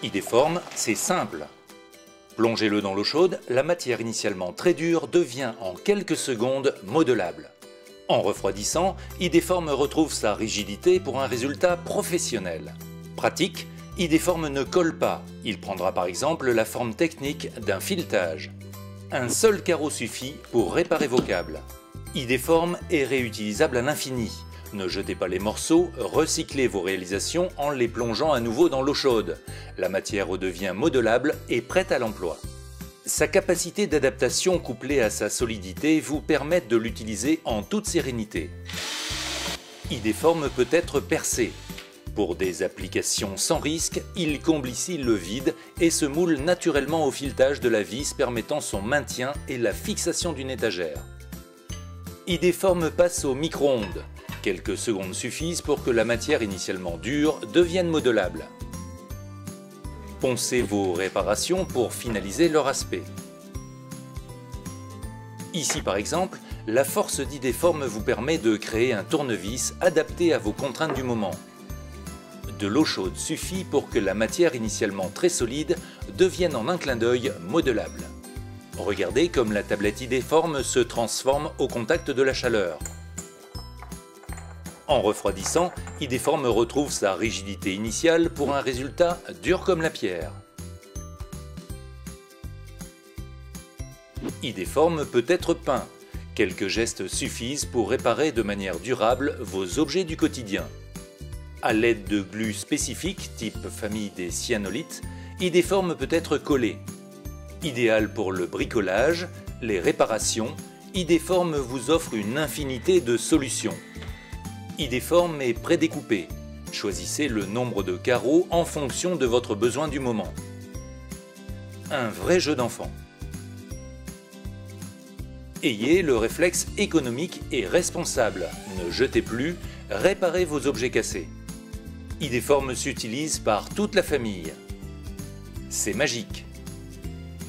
Idéforme, c'est simple. Plongez-le dans l'eau chaude, la matière initialement très dure devient en quelques secondes modelable. En refroidissant, Idéforme retrouve sa rigidité pour un résultat professionnel. Pratique, Idéforme ne colle pas, il prendra par exemple la forme technique d'un filetage. Un seul carreau suffit pour réparer vos câbles. Idéforme est réutilisable à l'infini. Ne jetez pas les morceaux, recyclez vos réalisations en les plongeant à nouveau dans l'eau chaude. La matière redevient modelable et prête à l'emploi. Sa capacité d'adaptation couplée à sa solidité vous permettent de l'utiliser en toute sérénité. Idéforme peut être percé. Pour des applications sans risque, il comble ici le vide et se moule naturellement au filetage de la vis permettant son maintien et la fixation d'une étagère. Idéforme passe au micro-ondes. Quelques secondes suffisent pour que la matière initialement dure devienne modelable. Poncez vos réparations pour finaliser leur aspect. Ici par exemple, la force d'Idéforme vous permet de créer un tournevis adapté à vos contraintes du moment. De l'eau chaude suffit pour que la matière initialement très solide devienne en un clin d'œil modelable. Regardez comme la tablette Idéforme se transforme au contact de la chaleur. En refroidissant, Idéforme retrouve sa rigidité initiale pour un résultat dur comme la pierre. Idéforme peut être peint. Quelques gestes suffisent pour réparer de manière durable vos objets du quotidien. À l'aide de glu spécifiques, type famille des cyanolites, Idéforme peut être collé. Idéal pour le bricolage, les réparations, Idéforme vous offre une infinité de solutions. Idéforme est prédécoupé. Choisissez le nombre de carreaux en fonction de votre besoin du moment. Un vrai jeu d'enfant. Ayez le réflexe économique et responsable. Ne jetez plus, réparez vos objets cassés. Idéforme s'utilise par toute la famille. C'est magique.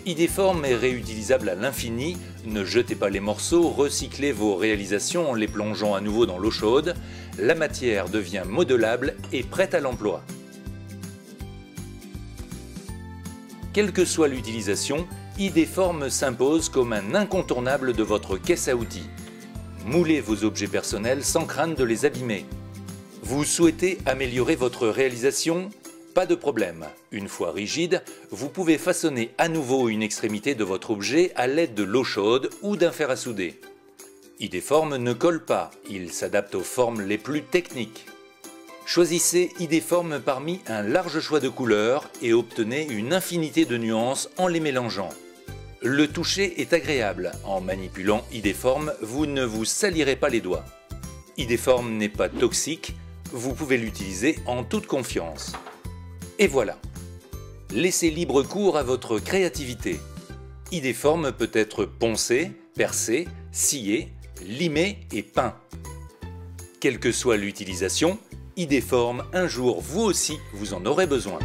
Idéforme est réutilisable à l'infini, ne jetez pas les morceaux, recyclez vos réalisations en les plongeant à nouveau dans l'eau chaude, la matière devient modelable et prête à l'emploi. Quelle que soit l'utilisation, Idéforme s'impose comme un incontournable de votre caisse à outils. Moulez vos objets personnels sans crainte de les abîmer. Vous souhaitez améliorer votre réalisation ? Pas de problème. Une fois rigide, vous pouvez façonner à nouveau une extrémité de votre objet à l'aide de l'eau chaude ou d'un fer à souder. Idéforme ne colle pas, il s'adapte aux formes les plus techniques. Choisissez Idéforme parmi un large choix de couleurs et obtenez une infinité de nuances en les mélangeant. Le toucher est agréable. En manipulant Idéforme, vous ne vous salirez pas les doigts. Idéforme n'est pas toxique, vous pouvez l'utiliser en toute confiance. Et voilà. Laissez libre cours à votre créativité. Idéforme peut être poncé, percé, scié, limé et peint. Quelle que soit l'utilisation, Idéforme, un jour vous aussi vous en aurez besoin.